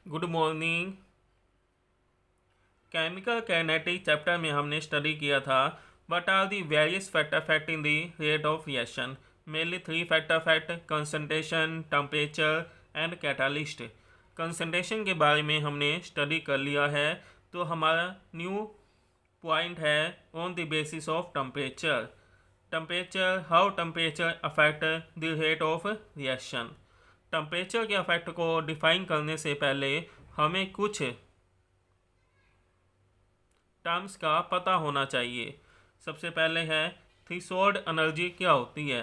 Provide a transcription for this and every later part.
Good morning. Chemical kinetic chapter में हमने study किया था what are the various factor affect in the rate of reaction. Mainly three factor affect: concentration, temperature and catalyst. Concentration के बारे में हमने study कर लिया है, तो हमारा न्यू पॉइंट है on the basis of temperature. Temperature, how temperature affect the rate of reaction. Temperature के अफेक्ट को डिफाइन करने से पहले हमें कुछ टर्म्स का पता होना चाहिए। सबसे पहले है थ्रेशोल्ड एनर्जी क्या होती है।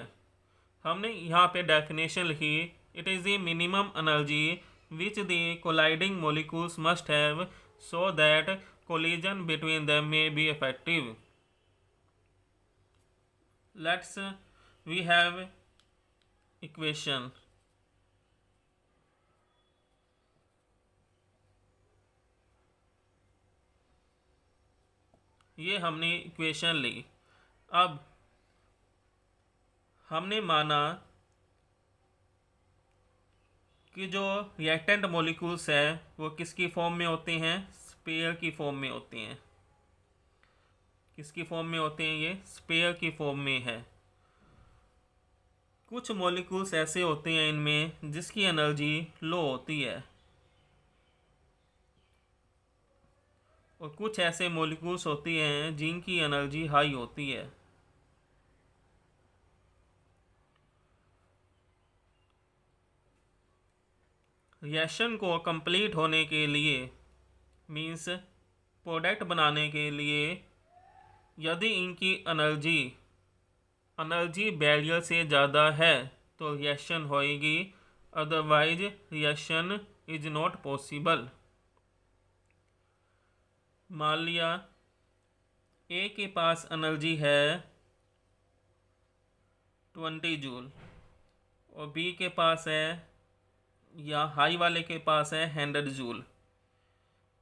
हमने यहाँ पे डेफिनेशन लिखी, it is the minimum energy which the colliding molecules must have so that collision between them may be effective. Let's we have equation. ये हमने इक्वेशन ली। अब हमने माना कि जो रिएक्टेंट मॉलिक्यूल्स है वो किसकी फॉर्म में होते हैं, स्पेयर की फॉर्म में होते हैं। किसकी फॉर्म में होते हैं, ये स्पेयर की फॉर्म में है। कुछ मॉलिक्यूल्स ऐसे होते हैं इनमें जिसकी एनर्जी लो होती है, और कुछ ऐसे मॉलिक्यूल्स होती हैं जिनकी एनर्जी हाई होती है। रिएक्शन को कंप्लीट होने के लिए, मीन्स प्रोडक्ट बनाने के लिए, यदि इनकी एनर्जी बैरियर से ज़्यादा है तो रिएक्शन होएगी, otherwise reaction is not possible. मान लिया ए के पास एनर्जी है 20 जूल और बी के पास है, या हाई वाले के पास है 100 जूल।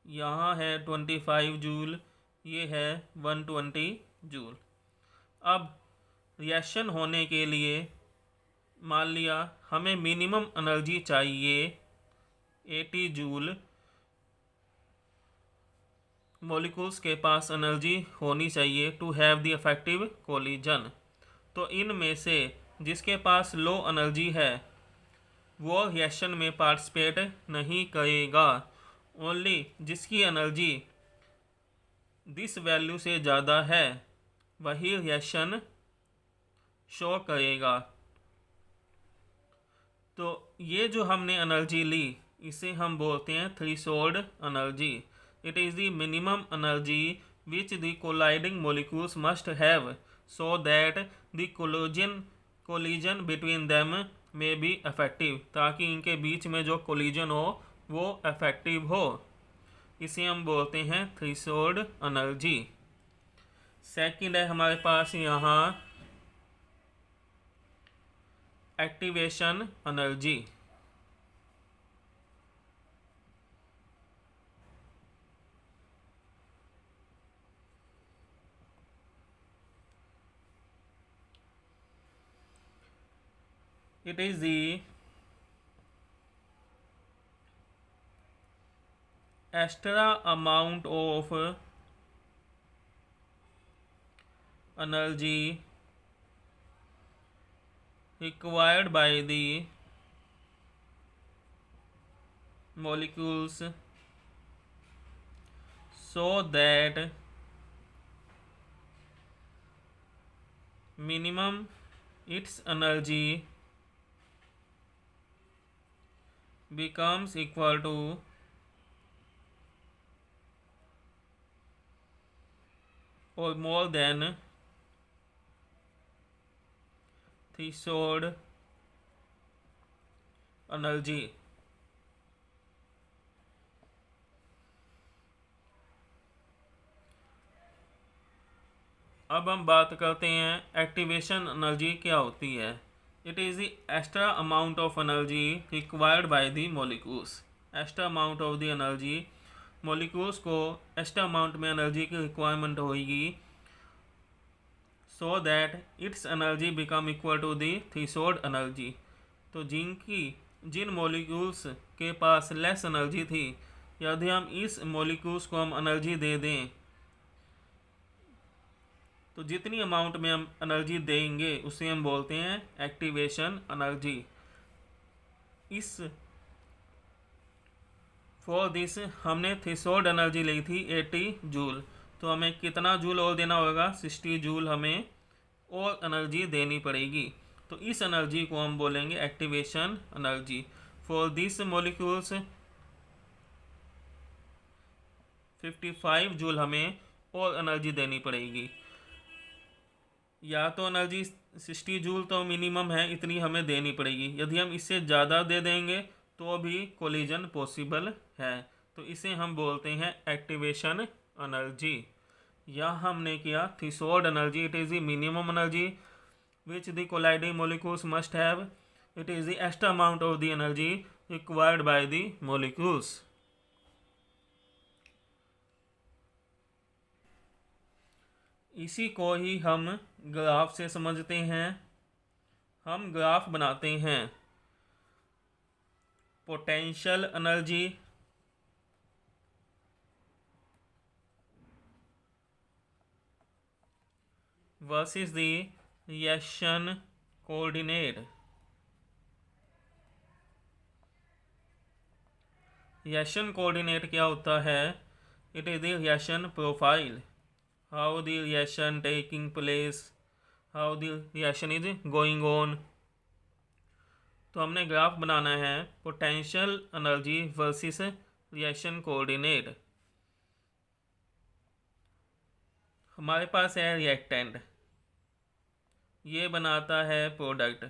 यहाँ है 25 जूल, ये है 120 जूल। अब रिएक्शन होने के लिए मान लिया हमें मिनिमम एनर्जी चाहिए 80 जूल। मॉलिक्यूल्स के पास एनर्जी होनी चाहिए to have the effective collision. तो इनमें से जिसके पास लो एनर्जी है वो रिएक्शन में पार्टिसिपेट नहीं करेगा। ओनली जिसकी एनर्जी दिस वैल्यू से ज़्यादा है वही रिएक्शन शो करेगा। तो ये जो हमने एनर्जी ली इसे हम बोलते हैं threshold energy. It is the minimum energy which the colliding molecules must have so that the collision between them में बी इफेक्टिव, ताकि इनके बीच में जो कोलिजन हो वो इफेक्टिव हो। इसे हम बोलते हैं थ्रेशोल्ड एनर्जी। सेकंड है हमारे पास यहाँ activation energy. It is the extra amount of energy required by the molecules so that minimum its energy becomes equal to or more than threshold energy. अब हम बात करते हैं एक्टिवेशन एनर्जी क्या होती है। It is the extra amount of energy required by the molecules. Extra amount of the energy, molecules को extra amount में एनर्जी की रिक्वायरमेंट होगी so that its energy become equal to the threshold energy. तो जिनकी जिन molecules के पास less energy थी, यदि हम इस मॉलिक्यूल्स को हम एनर्जी दे दें, तो जितनी अमाउंट में हम एनर्जी देंगे उसे हम बोलते हैं एक्टिवेशन एनर्जी। इस फॉर दिस हमने थ्रेशोल्ड एनर्जी ली थी 80 जूल, तो हमें कितना जूल और देना होगा, 60 जूल हमें और एनर्जी देनी पड़ेगी। तो इस एनर्जी को हम बोलेंगे activation energy. For this molecules 55 joule हमें और एनर्जी देनी पड़ेगी। या तो एनर्जी 60 जूल तो मिनिमम है, इतनी हमें देनी पड़ेगी। यदि हम इससे ज़्यादा दे देंगे तो भी कोलिजन पॉसिबल है। तो इसे हम बोलते हैं एक्टिवेशन एनर्जी। या हमने किया threshold energy, it is the minimum energy which the colliding molecules must have, it is the extra amount of the energy required by the molecules. इसी को ही हम ग्राफ से समझते हैं। हम ग्राफ बनाते हैं potential energy versus the reaction coordinate. Reaction coordinate क्या होता है? It is the reaction profile, how the reaction taking place, how the reaction is going on. तो हमने ग्राफ बनाना है potential energy versus reaction coordinate. हमारे पास है रिएक्टेंट, ये बनाता है प्रोडक्ट।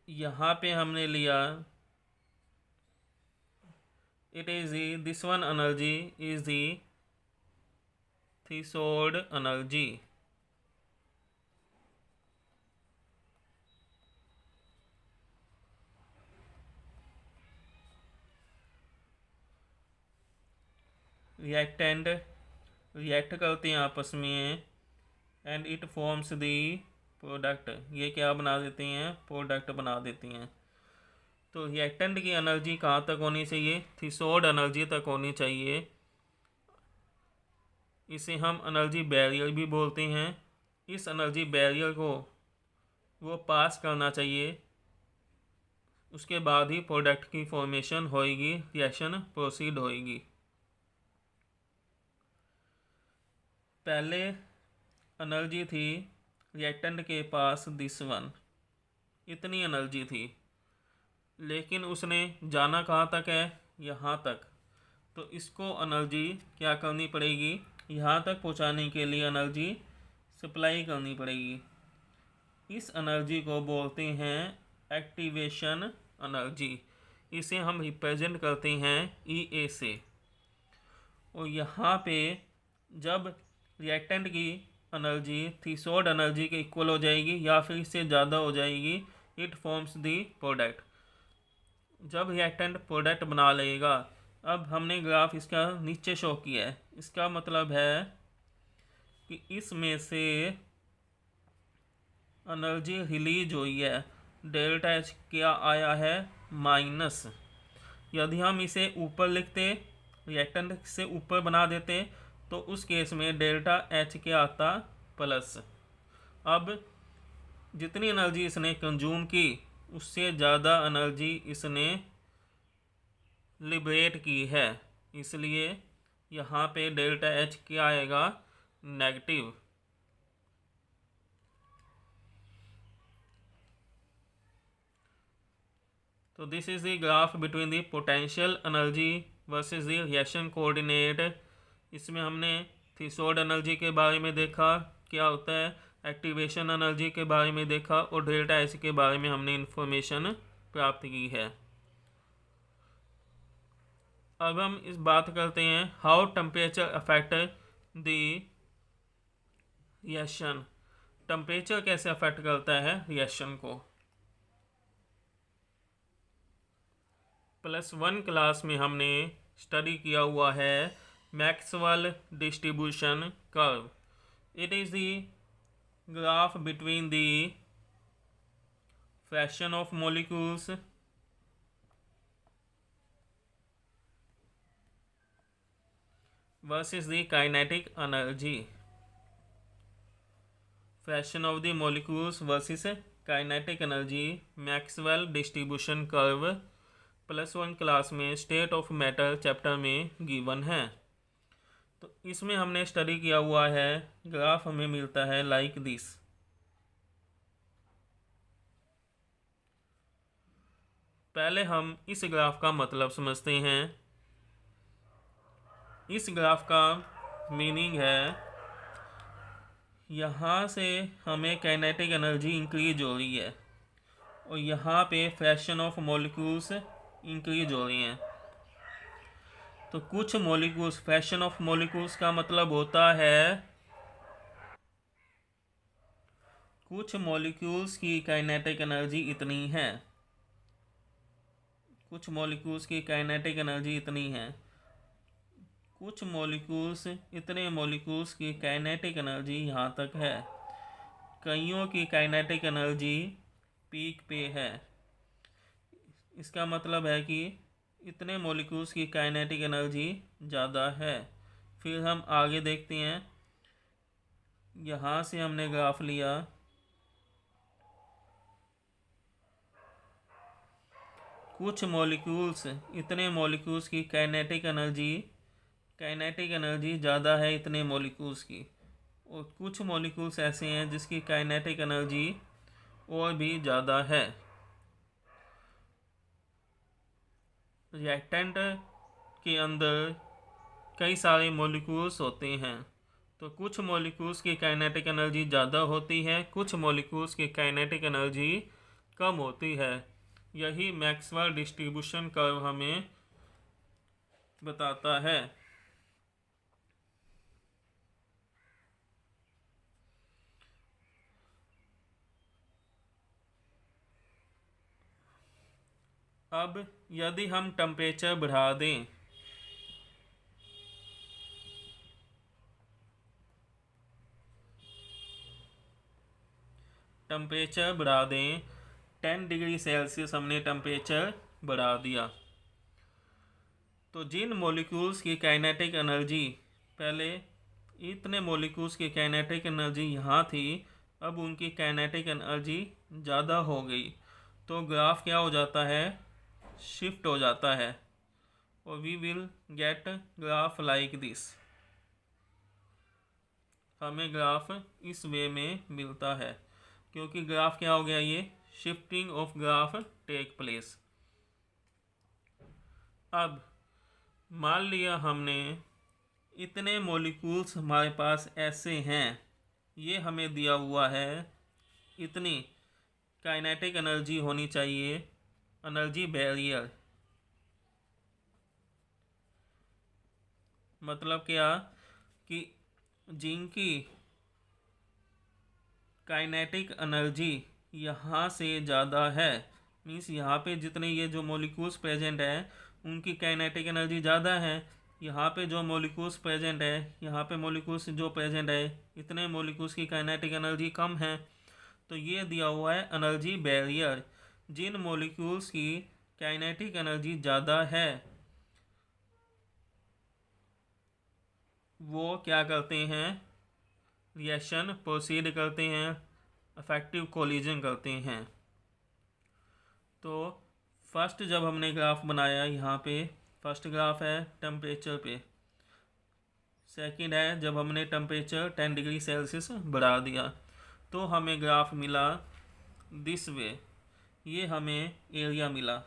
यहाँ पे हमने लिया it is this one energy is the threshold energy. Reactant react करते हैं आपस में and it forms the product, ये क्या बना देते हैं? प्रोडक्ट बना देती हैं। तो रिएक्टेंट की एनर्जी कहाँ तक होनी चाहिए? थ्रेशोल्ड एनर्जी तक होनी चाहिए। इसे हम एनर्जी बैरियर भी बोलते हैं। इस एनर्जी बैरियर को वो पास करना चाहिए, उसके बाद ही प्रोडक्ट की फॉर्मेशन होएगी, रिएक्शन प्रोसीड होएगी। पहले एनर्जी थी रिएक्टेंट के पास दिस वन, इतनी एनर्जी थी, लेकिन उसने जाना कहाँ तक है? यहाँ तक। तो इसको एनर्जी क्या करनी पड़ेगी? यहाँ तक पहुँचाने के लिए एनर्जी सप्लाई करनी पड़ेगी। इस एनर्जी को बोलते हैं एक्टिवेशन एनर्जी। इसे हम रिप्रेजेंट करते हैं EA से। और यहाँ पे जब रिएक्टेंट की एनर्जी थ्रेशोल्ड एनर्जी के इक्वल हो जाएगी या फिर इससे ज़्यादा हो जाएगी, इट फॉर्म्स द प्रोडक्ट। जब रिएक्टेंट प्रोडक्ट बना लेगा, अब हमने ग्राफ इसका नीचे शो किया है, इसका मतलब है कि इसमें से एनर्जी रिलीज हुई है, डेल्टा H क्या आया है? माइनस। यदि हम इसे ऊपर लिखते, रिएक्टेंट से ऊपर बना देते, तो उस केस में डेल्टा H क्या आता? प्लस। अब जितनी एनर्जी इसने कंज्यूम की उससे ज़्यादा एनर्जी इसने लिबरेट की है, इसलिए यहाँ पे डेल्टा H क्या आएगा? नेगेटिव। तो this is the graph between the potential energy versus the reaction coordinate. इसमें हमने थ्रेशोल्ड एनर्जी के बारे में देखा क्या होता है, एक्टिवेशन एनर्जी के बारे में देखा, और डेल्टा H के बारे में हमने इंफॉर्मेशन प्राप्त की है। अब हम इस बात करते हैं how temperature affect the reaction. Temperature कैसे अफेक्ट करता है रिएक्शन को? +1 क्लास में हमने स्टडी किया हुआ है Maxwell distribution curve. It is the graph between the fraction of molecules versus the kinetic energy. Fraction of the molecules versus kinetic energy. Maxwell distribution curve +1 class में state of matter chapter में given है। तो इसमें हमने study किया हुआ है, graph हमें मिलता है लाइक दिस। पहले हम इस ग्राफ का मतलब समझते हैं। इस ग्राफ का मीनिंग है, यहाँ से हमें काइनेटिक एनर्जी इंक्रीज हो रही है और यहाँ पे फ्रैक्शन ऑफ मॉलिक्यूल्स इंक्रीज हो रही हैं। तो कुछ मॉलिक्यूल्स, फ्रैक्शन ऑफ मॉलिक्यूल्स का मतलब होता है कुछ मॉलिक्यूल्स की काइनेटिक एनर्जी इतनी है, कुछ मॉलिक्यूल्स की काइनेटिक एनर्जी इतनी है, कुछ मॉलिक्यूल्स, इतने मॉलिक्यूल्स की काइनेटिक एनर्जी यहाँ तक है, कईयों की काइनेटिक एनर्जी पीक पे है। इसका मतलब है कि इतने मॉलिक्यूल्स की काइनेटिक एनर्जी ज़्यादा है। फिर हम आगे देखते हैं, यहाँ से हमने ग्राफ लिया, कुछ मॉलिक्यूल्स, इतने मॉलिक्यूल्स की काइनेटिक एनर्जी ज़्यादा है इतने मॉलिक्यूल्स की, और कुछ मॉलिक्यूल्स ऐसे हैं जिसकी काइनेटिक एनर्जी और भी ज़्यादा है। रिएक्टेंट के अंदर कई सारे मॉलिक्यूल्स होते हैं, तो कुछ मॉलिक्यूल्स की काइनेटिक एनर्जी ज़्यादा होती है, कुछ मॉलिक्यूल्स की काइनेटिक एनर्जी कम होती है। यही मैक्सवेल डिस्ट्रीब्यूशन कर्व हमें बताता है। अब यदि हम टेम्परेचर बढ़ा दें, टेम्परेचर बढ़ा दें 10 डिग्री सेल्सियस हमने टेम्परेचर बढ़ा दिया, तो जिन मॉलिक्यूल्स की काइनेटिक एनर्जी, पहले इतने मॉलिक्यूल्स की काइनेटिक एनर्जी यहाँ थी, अब उनकी काइनेटिक एनर्जी ज़्यादा हो गई, तो ग्राफ क्या हो जाता है, शिफ्ट हो जाता है, और we will get graph like this. हमें ग्राफ इस वे में मिलता है, क्योंकि ग्राफ क्या हो गया, ये shifting of graph take place. अब मान लिया हमने इतने मॉलिक्यूल्स हमारे पास ऐसे हैं, ये हमें दिया हुआ है, इतनी काइनेटिक एनर्जी होनी चाहिए, एनर्जी बैरियर, मतलब क्या कि जिनकी काइनेटिक एनर्जी यहाँ से ज़्यादा है, मीन्स यहाँ पे जितने ये जो मॉलिक्यूल्स प्रेजेंट हैं उनकी काइनेटिक एनर्जी ज़्यादा है, यहाँ पे जो मॉलिक्यूल्स प्रेजेंट है, यहाँ पे मॉलिक्यूल्स जो प्रेजेंट है, इतने मॉलिक्यूल्स की काइनेटिक एनर्जी कम है। तो ये दिया हुआ है एनर्जी बैरियर, जिन मॉलिक्यूल्स की काइनेटिक एनर्जी ज़्यादा है वो क्या करते हैं, रिएक्शन प्रोसीड करते हैं, इफेक्टिव कोलिजन करते हैं। तो फर्स्ट जब हमने ग्राफ बनाया, यहाँ पे फर्स्ट ग्राफ है टेम्परेचर पे, सेकंड है जब हमने टेम्परेचर 10 डिग्री सेल्सियस बढ़ा दिया, तो हमें ग्राफ मिला दिस वे। ये हमें एरिया मिला,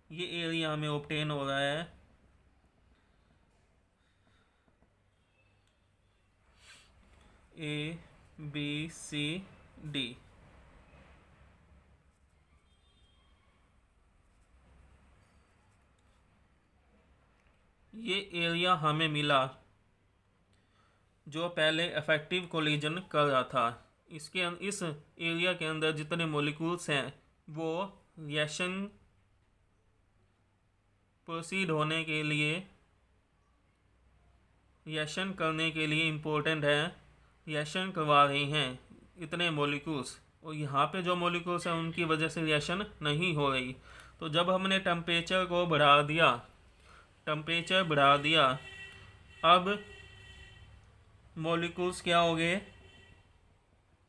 ये एरिया हमें ऑब्टेन हो रहा है ABCD। ये एरिया हमें मिला जो पहले इफेक्टिव कोलिजन कर रहा था। इस एरिया के अंदर जितने मॉलिक्यूल्स हैं वो रिएक्शन प्रोसीड होने के लिए, रिएक्शन करने के लिए इम्पोर्टेंट है, रिएक्शन करवा रहे हैं इतने मॉलिक्यूल्स, और यहाँ पे जो मॉलिक्यूल्स हैं उनकी वजह से रिएक्शन नहीं हो रही। तो जब हमने टेम्परेचर को बढ़ा दिया, टेम्परेचर बढ़ा दिया, अब मॉलिक्यूल्स क्या हो गए,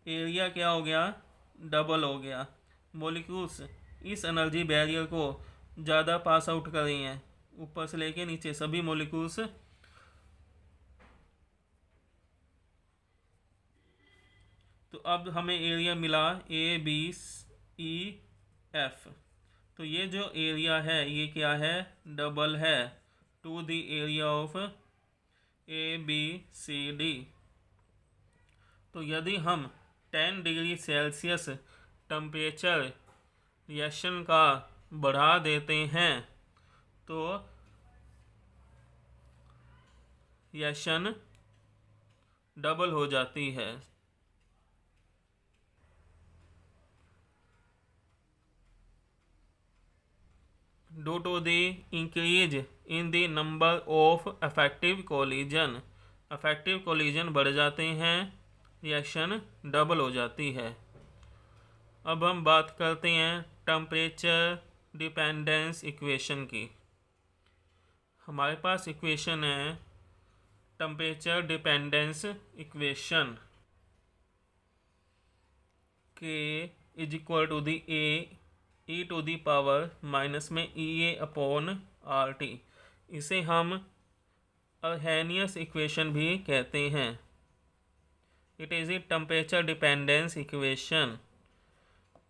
एरिया क्या हो गया, डबल हो गया। मॉलिक्यूल्स इस एनर्जी बैरियर को ज़्यादा पास आउट कर रही हैं, ऊपर से लेके नीचे सभी मॉलिक्यूल्स। तो अब हमें एरिया मिला ABEF। तो ये जो एरिया है ये क्या है, डबल है to the area of ABCD। तो यदि हम 10 डिग्री सेल्सियस टेम्परेचर रिएक्शन का बढ़ा देते हैं तो रिएक्शन डबल हो जाती है। Due to the increase in the number of effective collision, effective collision बढ़ जाते हैं, रिएक्शन डबल हो जाती है। अब हम बात करते हैं टेम्परेचर डिपेंडेंस इक्वेशन की। हमारे पास इक्वेशन है temperature dependence equation, K is equal to the E to the power minus में EA/RT। इसे हम अर्हेनियस इक्वेशन भी कहते हैं। It is a temperature dependence equation.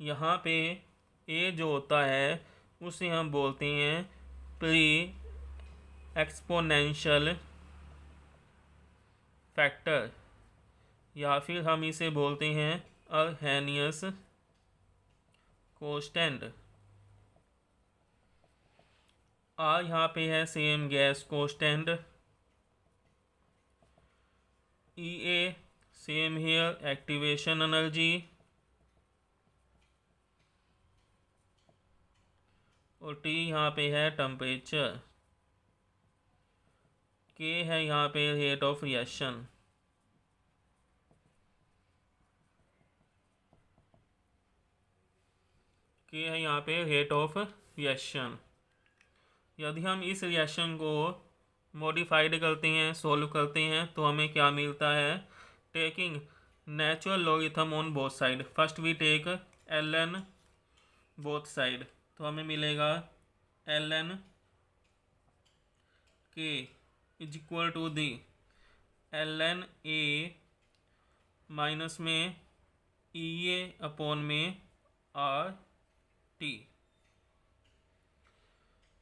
यहाँ पे ए जो होता है उसे हम बोलते हैं प्री एक्सपोनेंशियल फैक्टर, या फिर हम इसे बोलते हैं अर्हेनियस कोस्टेंट। आर यहाँ पे है same gas constant, EA same here activation energy, और T यहाँ पे है टेम्परेचर, K है यहाँ पे रेट ऑफ रिएक्शन। K है यहाँ पे रेट ऑफ रिएक्शन। यदि हम इस रिएक्शन को मॉडिफाइड करते हैं, सोल्व करते हैं, तो हमें क्या मिलता है, taking natural logarithm on both side. First we take ln both side, तो हमें मिलेगा ln K is equal to the ln A minus में EA/में RT।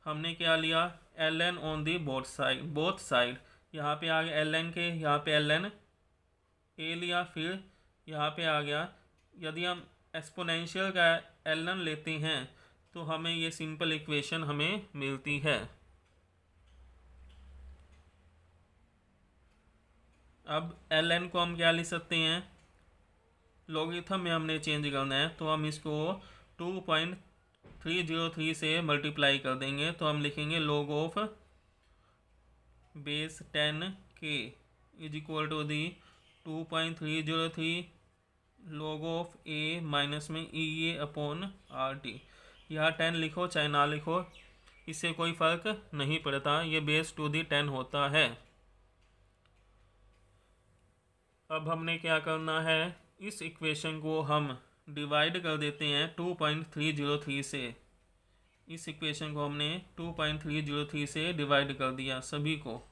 हमने क्या लिया, ln on the both side. यहाँ पे आ गया ln के, यहाँ पे ln A लिया, फिर यहाँ पे आ गया। यदि हम एक्सपोनेंशियल का ln लेते हैं तो हमें ये सिंपल इक्वेशन हमें मिलती है। अब ln को हम क्या लिख सकते हैं, लॉगरिथम में हमने चेंज करना है तो हम इसको 2.303 से मल्टीप्लाई कर देंगे। तो हम लिखेंगे log of base 10K is equal to the 2.303 log of A minus में EA/RT। यहाँ 10 लिखो चाहे ना लिखो, इससे कोई फ़र्क नहीं पड़ता, ये बेस टू दी 10 होता है। अब हमने क्या करना है, इस इक्वेशन को हम डिवाइड कर देते हैं 2.303 से। इस इक्वेशन को हमने 2.303 से डिवाइड कर दिया सभी को।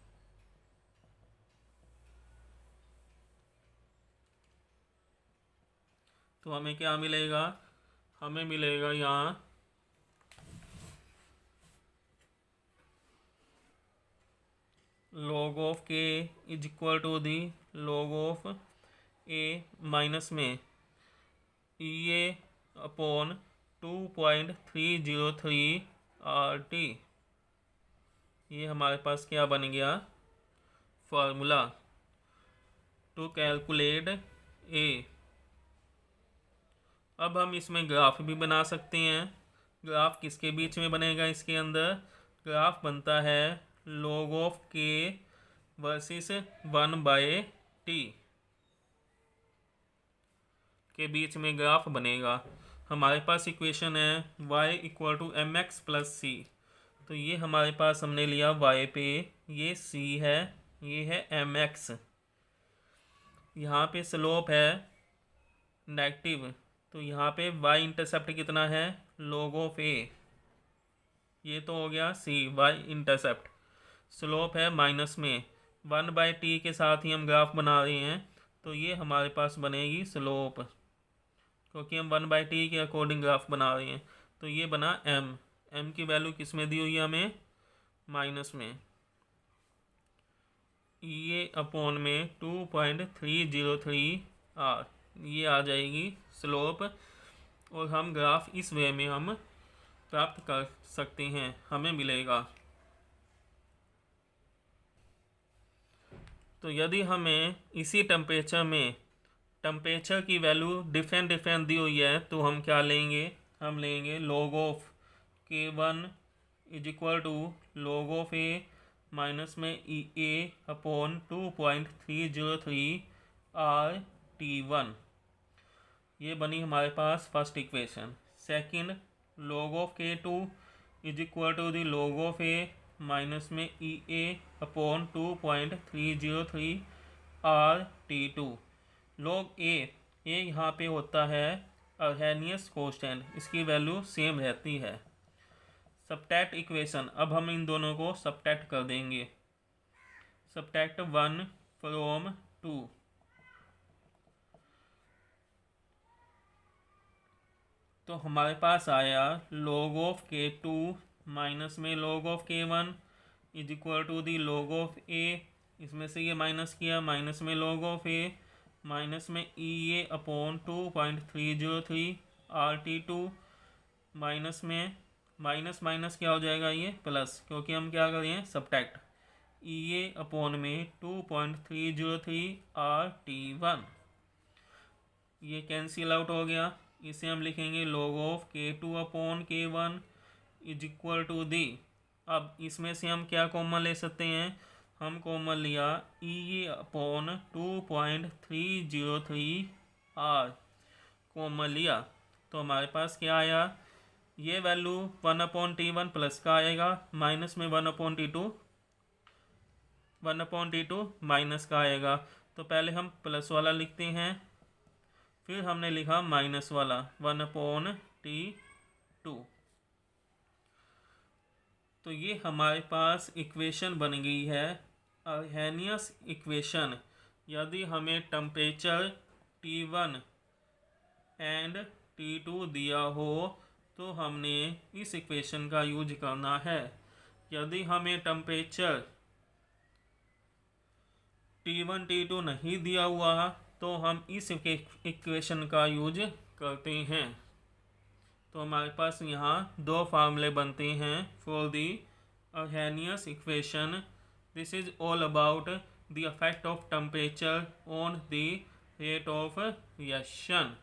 तो हमें क्या मिलेगा, हमें मिलेगा यहाँ log of K is equal to the log of A minus में EA/2.303 RT। ये हमारे पास क्या बन गया, फार्मूला टू कैलकुलेट A। अब हम इसमें ग्राफ भी बना सकते हैं। ग्राफ किसके बीच में बनेगा, इसके अंदर ग्राफ बनता है log of K versus 1/T। के बीच में ग्राफ बनेगा। हमारे पास इक्वेशन है y equal to m x plus c. तो ये हमारे पास हमने लिया y पे, ये c है, ये है एम एक्स। यहाँ पे स्लोप है नेगेटिव, तो यहाँ पे y इंटरसेप्ट कितना है, log ऑफ a। ये तो हो गया c, y इंटरसेप्ट। स्लोप है माइनस में, 1/t के साथ ही हम ग्राफ बना रहे हैं, तो ये हमारे पास बनेगी स्लोप, क्योंकि हम 1/t के अकॉर्डिंग ग्राफ बना रहे हैं। तो ये बना m की वैल्यू किस में दी हुई है हमें, माइनस में। ये अपॉन में 2.303 r, ये आ जाएगी स्लोप। और हम ग्राफ इस वे में हम प्राप्त कर सकते हैं, हमें मिलेगा। तो यदि हमें इसी टेम्परेचर की वैल्यू डिफरेंट दी हुई है, तो हम क्या लेंगे, हम लेंगे log of K1 is equal to log of A minus में EA अपॉन 2.303 RT1। ये बनी हमारे पास first equation. Second, log of K2 is equal to the log of A minus में EA upon 2.303 RT2। log A यहाँ पे होता है अर्हेनियस कांस्टेंट, इसकी वैल्यू सेम रहती है। सबट्रैक्ट इक्वेशन, अब हम इन दोनों को सबट्रैक्ट कर देंगे। सबट्रैक्ट 1 फ्रॉम 2, तो हमारे पास आया log ऑफ K2 माइनस में log of K1 is equal to the log of A। इसमें से ये माइनस किया, माइनस में log ऑफ A माइनस में EA अपॉन 2.303 RT2 माइनस में माइनस माइनस क्या हो जाएगा, ये प्लस, क्योंकि हम क्या कर रहे हैं सबट्रैक्ट। EA अपॉन में 2.303 RT1, ये कैंसिल आउट हो गया। इसे हम लिखेंगे log of K2 upon K1 is equal to the. अब इसमें से हम क्या कॉमन ले सकते हैं, हम कॉमन लिया EA अपॉन 2.303 R कॉमन लिया, तो हमारे पास क्या आया, ये वैल्यू 1/T1 प्लस का आएगा, माइनस में 1/T2 माइनस का आएगा। तो पहले हम प्लस वाला लिखते हैं, फिर हमने लिखा माइनस वाला 1/T2। तो ये हमारे पास इक्वेशन बन गई है अर्हेनियस इक्वेशन। यदि हमें टेम्परेचर T1 एंड T2 दिया हो, तो हमने इस इक्वेशन का यूज करना है। यदि हमें टेम्परेचर T1 T2 नहीं दिया हुआ, तो हम इस इक्वेशन का यूज करते हैं। तो हमारे पास यहाँ दो फार्मूले बनते हैं for the Arrhenius equation. This is all about the effect of temperature on the rate of reaction.